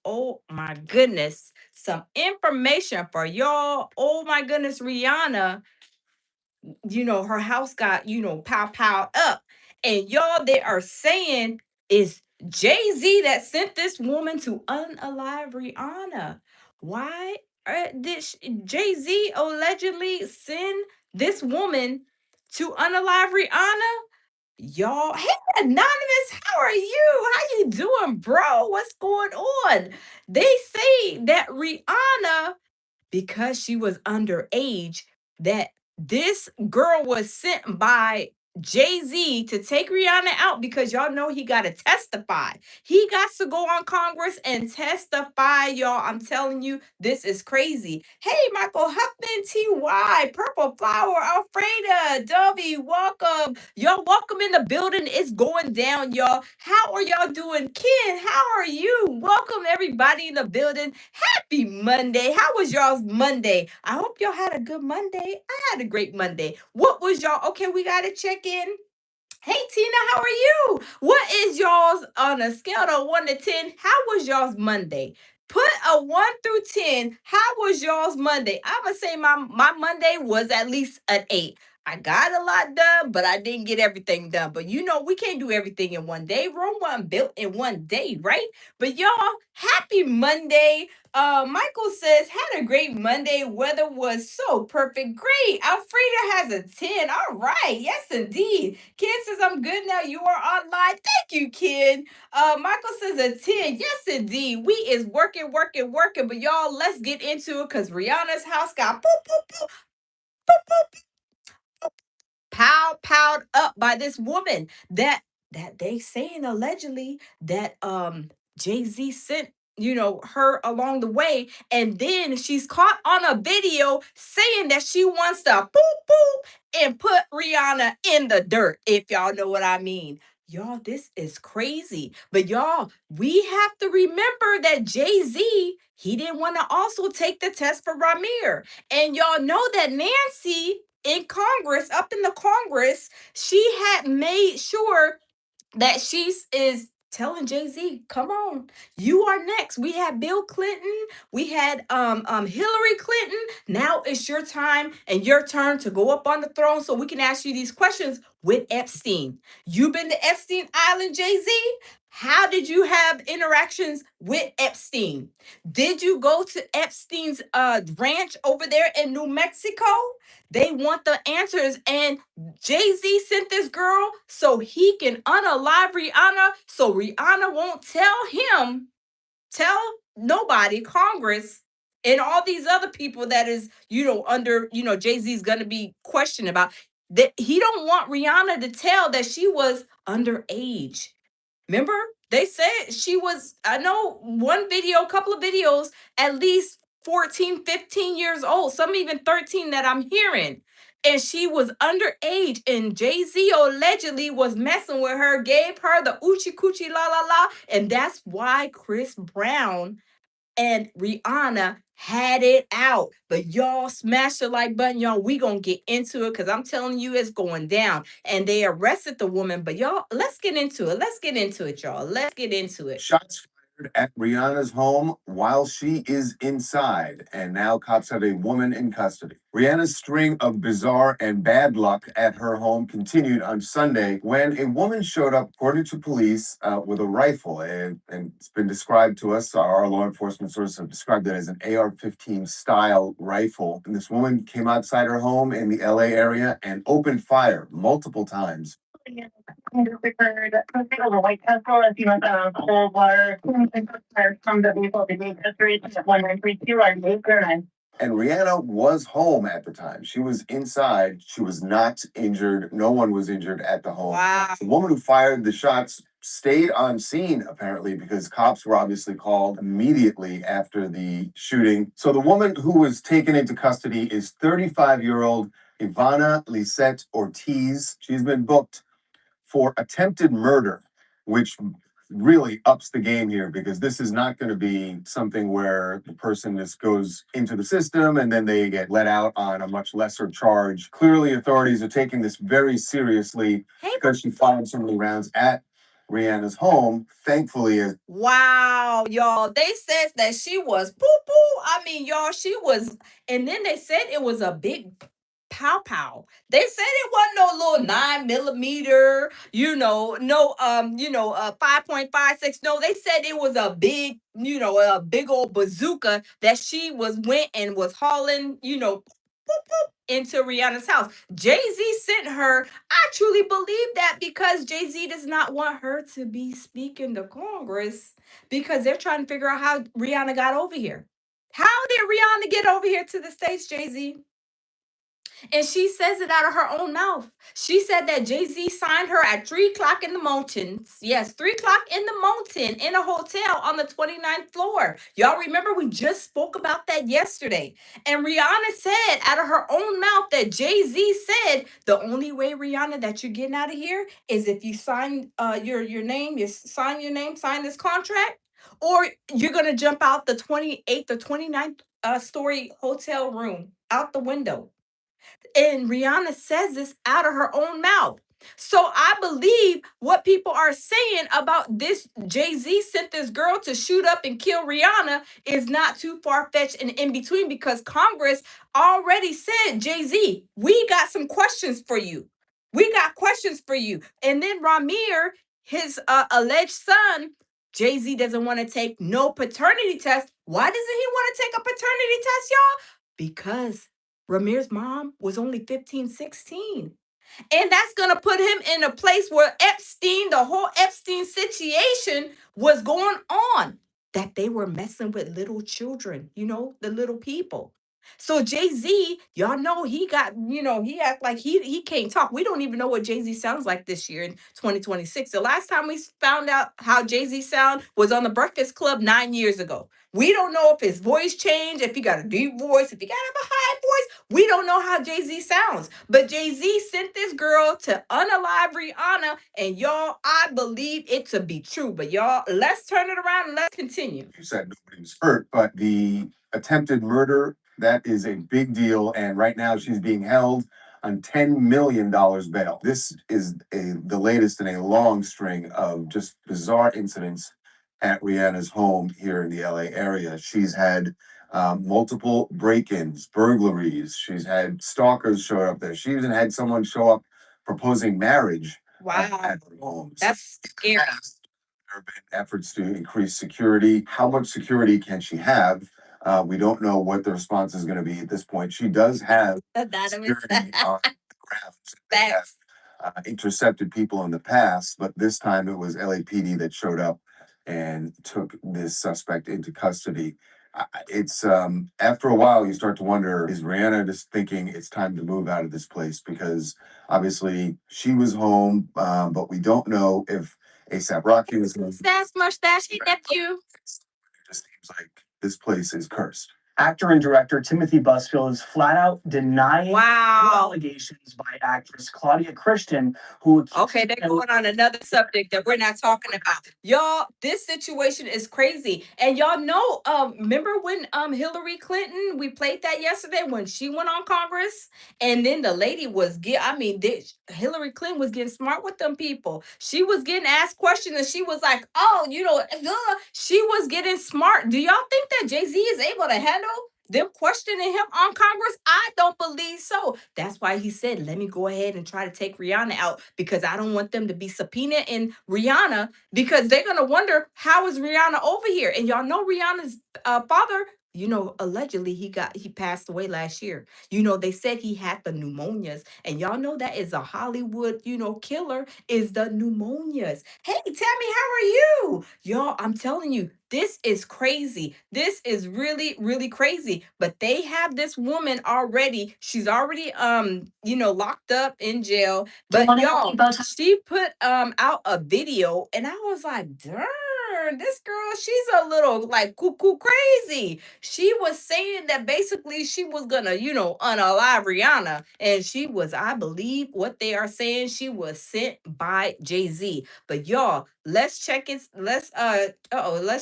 oh my goodness, some information for y'all. Oh my goodness, Rihanna, her house got, piled up. And y'all, they are saying it's Jay-Z that sent this woman to unalive Rihanna. Why did Jay-Z allegedly send this woman to unalive Rihanna? Y'all, hey Anonymous, how are you? How you doing, bro? What's going on? They say that Rihanna, because she was underage, that this girl was sent by Jay-Z to take Rihanna out because y'all know he got to testify. He got to go on Congress and testify, y'all. I'm telling you, this is crazy. Hey, Michael Huffman, TY, Purple Flower, Alfreda, Dovey, welcome. Y'all, welcome in the building. It's going down, y'all. How are y'all doing? Ken, how are you? Welcome, everybody in the building. Happy Monday. How was y'all's Monday? I hope y'all had a good Monday. I had a great Monday. What was y'all? Okay, we got to check in. Hey Tina, how are you? What is y'all's on a scale of 1 to 10? How was y'all's Monday? Put a 1 through 10. How was y'all's Monday? I'm gonna say my Monday was at least an 8. I got a lot done, but I didn't get everything done. But we can't do everything in one day. Rome wasn't built in one day, right? But y'all, happy Monday. Michael says, had a great Monday. Weather was so perfect. Great. Alfreda has a 10. All right. Yes, indeed. Ken says, I'm good now. You are online. Thank you, Ken. Michael says a 10. Yes, indeed. We is working, working, working. But y'all, let's get into it because Rihanna's house got boop, boop, boop, piled up by this woman that they saying allegedly that Jay-Z sent her along the way, and then she's caught on a video saying that she wants to boop boop and put Rihanna in the dirt, if y'all know what I mean. Y'all, this is crazy. But y'all, we have to remember that Jay-Z, he didn't want to also take the test for Ramir. And y'all know that Nancy in Congress, up in the Congress, she had made sure that she is telling Jay-Z, come on, you are next. We had Bill Clinton, we had Hillary Clinton. Now it's your time and your turn to go up on the throne so we can ask you these questions with Epstein. You've been to Epstein Island, Jay-Z? How did you have interactions with Epstein? Did you go to Epstein's ranch over there in New Mexico? They want the answers. And Jay-Z sent this girl so he can unalive Rihanna so Rihanna won't tell nobody, Congress, and all these other people that is, under, Jay-Z's gonna be questioned about. That he don't want Rihanna to tell that she was underage. Remember? They said she was, I know one video, a couple of videos, at least 14, 15 years old, some even 13 that I'm hearing. And she was underage, and Jay-Z allegedly was messing with her, gave her the oochie coochie la la la. And that's why Chris Brown and Rihanna had it out. But y'all smash the like button, y'all. We gonna get into it because I'm telling you it's going down. And they arrested the woman. But y'all, let's get into it. Let's get into it, y'all. Let's get into it. Shots fired at Rihanna's home while she is inside. And now cops have a woman in custody. Rihanna's string of bizarre and bad luck at her home continued on Sunday when a woman showed up, according to police, with a rifle. And it's been described to us, our law enforcement sources have described it as an AR-15 style rifle. And this woman came outside her home in the LA area and opened fire multiple times. White Castle, as you know, cold water from the vehicle, the history 1932, our neighbor. And Rihanna was home at the time. She was inside. She was not injured. No one was injured at the home. Wow. The woman who fired the shots stayed on scene, apparently, because cops were obviously called immediately after the shooting. So the woman who was taken into custody is 35-year-old Ivana Lisette Ortiz. She's been booked for attempted murder, which really ups the game here because this is not going to be something where the person just goes into the system and then they get let out on a much lesser charge. Clearly, authorities are taking this very seriously because she fired so many rounds at Rihanna's home, thankfully, is wow, y'all. They said that she was poo poo. I mean, y'all, she was, and then they said it was a big pow pow. They said it wasn't no little 9 millimeter, no 5.56. No, they said it was a big, a big old bazooka that she went and was hauling, into Rihanna's house. Jay-Z sent her. I truly believe that because Jay-Z does not want her to be speaking to Congress because they're trying to figure out how Rihanna got over here. How did Rihanna get over here to the States, Jay-Z? And she says it out of her own mouth. She said that Jay Z signed her at 3 o'clock in the mountains. Yes, 3 o'clock in the mountain in a hotel on the 29th floor. Y'all remember we just spoke about that yesterday. And Rihanna said out of her own mouth that Jay Z said the only way, Rihanna, that you're getting out of here is if you sign your name, sign this contract, or you're gonna jump out the 28th or 29th story hotel room out the window. And Rihanna says this out of her own mouth. So I believe what people are saying about this Jay-Z sent this girl to shoot up and kill Rihanna is not too far-fetched and in between because Congress already said, Jay-Z, we got some questions for you. We got questions for you. And then Ramir, his alleged son, Jay-Z doesn't want to take no paternity test. Why doesn't he want to take a paternity test, y'all? Because Ramir's mom was only 15, 16. And that's going to put him in a place where the whole Epstein situation was going on, that they were messing with little children, the little people. So Jay-Z, y'all know he act like he can't talk. We don't even know what Jay-Z sounds like this year in 2026. The last time we found out how Jay-Z sound was on the Breakfast Club 9 years ago. We don't know if his voice changed, if he got a deep voice, if he got a high voice. We don't know how Jay-Z sounds. But Jay-Z sent this girl to unalive Rihanna, and y'all, I believe it to be true. But y'all, let's turn it around and let's continue. You said nobody was hurt, but the attempted murder, that is a big deal. And right now she's being held on $10 million bail. This is the latest in a long string of just bizarre incidents at Rihanna's home here in the LA area. She's had multiple break-ins, burglaries. She's had stalkers show up there. She even had someone show up proposing marriage. Wow. At her home. That's scary. There have been efforts to increase security. How much security can she have? We don't know what the response is going to be at this point. She does have security on the grounds. They have intercepted people in the past, but this time it was LAPD that showed up and took this suspect into custody. It's after a while you start to wonder, is Rihanna just thinking it's time to move out of this place? Because obviously she was home, but we don't know if ASAP Rocky was going to. That's mustache nephew. It just seems like this place is cursed. Actor and director Timothy Busfield is flat out denying allegations by actress Claudia Christian, who okay, they're going on another subject that we're not talking about. Y'all, this situation is crazy. And y'all know, remember when Hillary Clinton, we played that yesterday when she went on Congress, and then the lady was Hillary Clinton was getting smart with them people. She was getting asked questions and she was like, oh, she was getting smart. Do y'all think that Jay-Z is able to handle them questioning him on Congress? I don't believe so. That's why he said, let me go ahead and try to take Rihanna out because I don't want them to be subpoenaing Rihanna because they're going to wonder, how is Rihanna over here? And y'all know Rihanna's father, allegedly he passed away last year. They said he had the pneumonias, and y'all know that is a Hollywood, killer is the pneumonias. Hey, Tammy, how are you? Y'all, I'm telling you, this is crazy. This is really, really crazy. But they have this woman already. She's already locked up in jail. But y'all, she put out a video, and I was like, darn, this girl, she's a little like cuckoo crazy. She was saying that basically she was gonna, unalive Rihanna. And she was, I believe what they are saying, she was sent by Jay-Z. But y'all, let's check it. Let's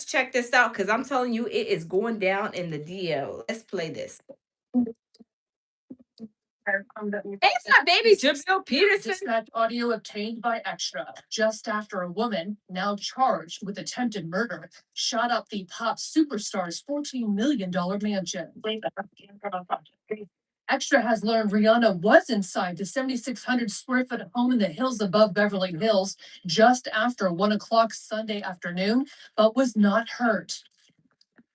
check this out because I'm telling you, it is going down in the DL. Let's play this. It's not baby Jamil Peterson. Dispatch audio obtained by Extra just after a woman, now charged with attempted murder, shot up the pop superstar's $14 million mansion. Extra has learned Rihanna was inside the 7,600 square foot home in the hills above Beverly Hills just after 1 o'clock Sunday afternoon, but was not hurt.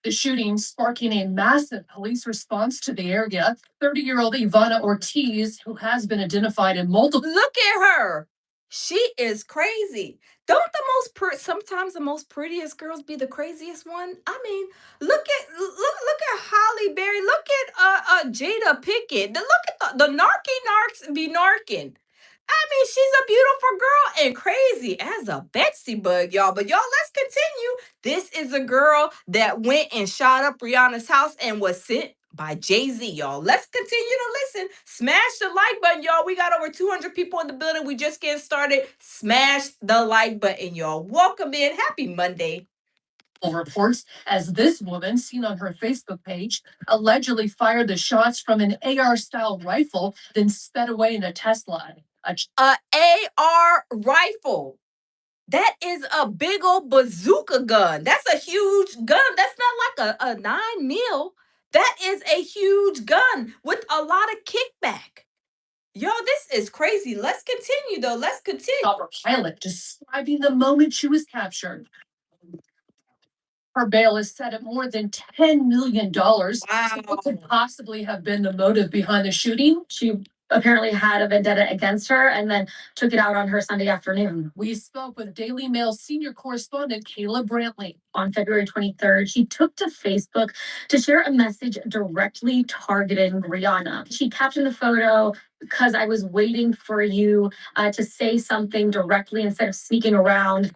The shooting sparking a massive police response to the area. 30-year-old Ivana Ortiz, who has been identified in multiple. Look at her. She is crazy. Don't the sometimes the most prettiest girls be the craziest one? I mean, look at Holly Berry. Look at Jada Pickett. Look at the narky narcs be narking. I mean, she's a beautiful girl and crazy as a Betsy bug, y'all. But y'all, let's continue. This is a girl that went and shot up Rihanna's house and was sent by Jay-Z, y'all. Let's continue to listen. Smash the like button, y'all. We got over 200 people in the building. We just getting started. Smash the like button, y'all. Welcome in. Happy Monday. Reports as this woman, seen on her Facebook page, allegedly fired the shots from an AR style rifle, then sped away in a Tesla. A AR rifle. That is a big old bazooka gun. That's a huge gun. That's not like a 9 mil. That is a huge gun with a lot of kickback. Yo, this is crazy. Let's continue though. Let's continue. Pilot describing the moment she was captured. Her bail is set at more than $10 million. Wow. So what could possibly have been the motive behind the shooting? She apparently had a vendetta against her and then took it out on her Sunday afternoon. We spoke with Daily Mail senior correspondent Kayla Brantley. On February 23rd, she took to Facebook to share a message directly targeting Rihanna. She captioned the photo, "Because I was waiting for you to say something directly instead of sneaking around."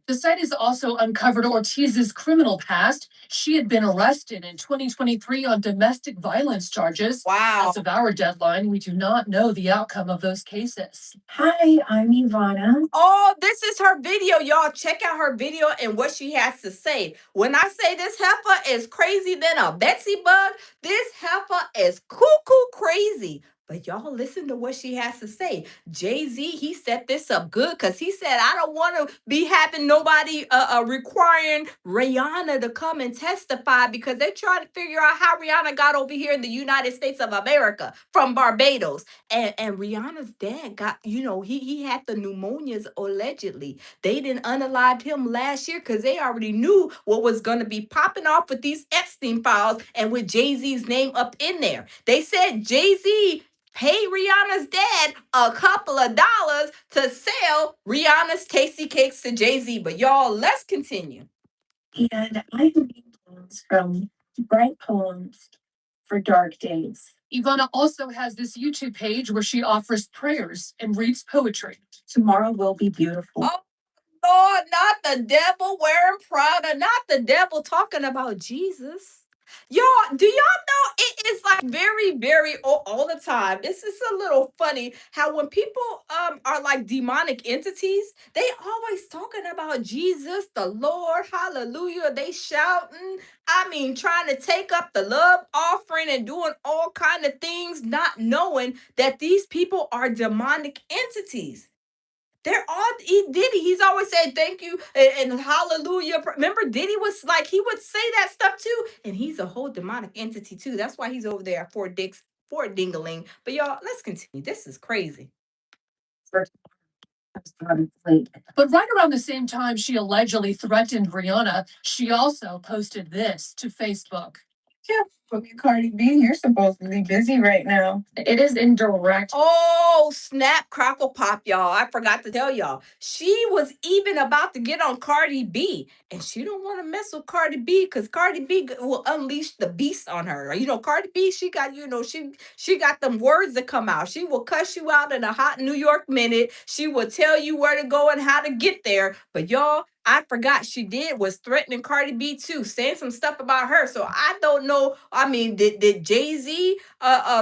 The site has also uncovered Ortiz's criminal past. She had been arrested in 2023 on domestic violence charges. Wow. As of our deadline, we do not know the outcome of those cases. Hi, I'm Ivana. Oh, this is her video, y'all. Check out her video and what she has to say. When I say this heifer is crazy than a Betsy bug, this heifer is cuckoo crazy. But y'all listen to what she has to say. Jay-Z, he set this up good because he said, I don't want to be having nobody requiring Rihanna to come and testify because they're trying to figure out how Rihanna got over here in the United States of America from Barbados. And Rihanna's dad got, he had the pneumonias allegedly. They didn't unalive him last year because they already knew what was going to be popping off with these Epstein files and with Jay-Z's name up in there. They said Jay-Z paid Rihanna's dad a couple of dollars to sell Rihanna's tasty cakes to Jay-Z. But y'all, let's continue. And I read poems from bright poems for dark days. Ivana also has this YouTube page where she offers prayers and reads poetry. Tomorrow will be beautiful. Oh, Lord, not the devil wearing Prada, not the devil talking about Jesus. Y'all, do y'all know it is like very, very all the time? This is a little funny how when people are like demonic entities, they always talking about Jesus, the Lord, hallelujah. They shouting, I mean, trying to take up the love offering and doing all kind of things, not knowing that these people are demonic entities. They're all Diddy. He's always said thank you and hallelujah. Remember, Diddy was like he would say that stuff too, and he's a whole demonic entity too. That's why he's over there at Fort Dingaling. But y'all, let's continue. This is crazy. But right around the same time she allegedly threatened Rihanna, she also posted this to Facebook. Yeah, but Cardi B, you're supposedly busy right now. It is indirect. Oh, snap, crackle, pop, y'all. I forgot to tell y'all. She was even about to get on Cardi B, and she don't want to mess with Cardi B because Cardi B will unleash the beast on her. Cardi B, she got, she got them words that come out. She will cuss you out in a hot New York minute. She will tell you where to go and how to get there. But y'all, I forgot she was threatening Cardi B too, saying some stuff about her. So I don't know. I mean, did Jay-Z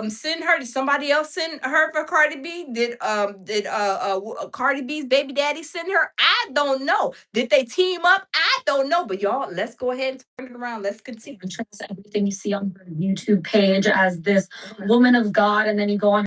send her? Did somebody else send her for Cardi B? Did Cardi B's baby daddy send her? I don't know. Did they team up? I don't know. But y'all, let's go ahead and turn it around. Let's continue. Trust everything you see on her YouTube page as this woman of God, and then you go on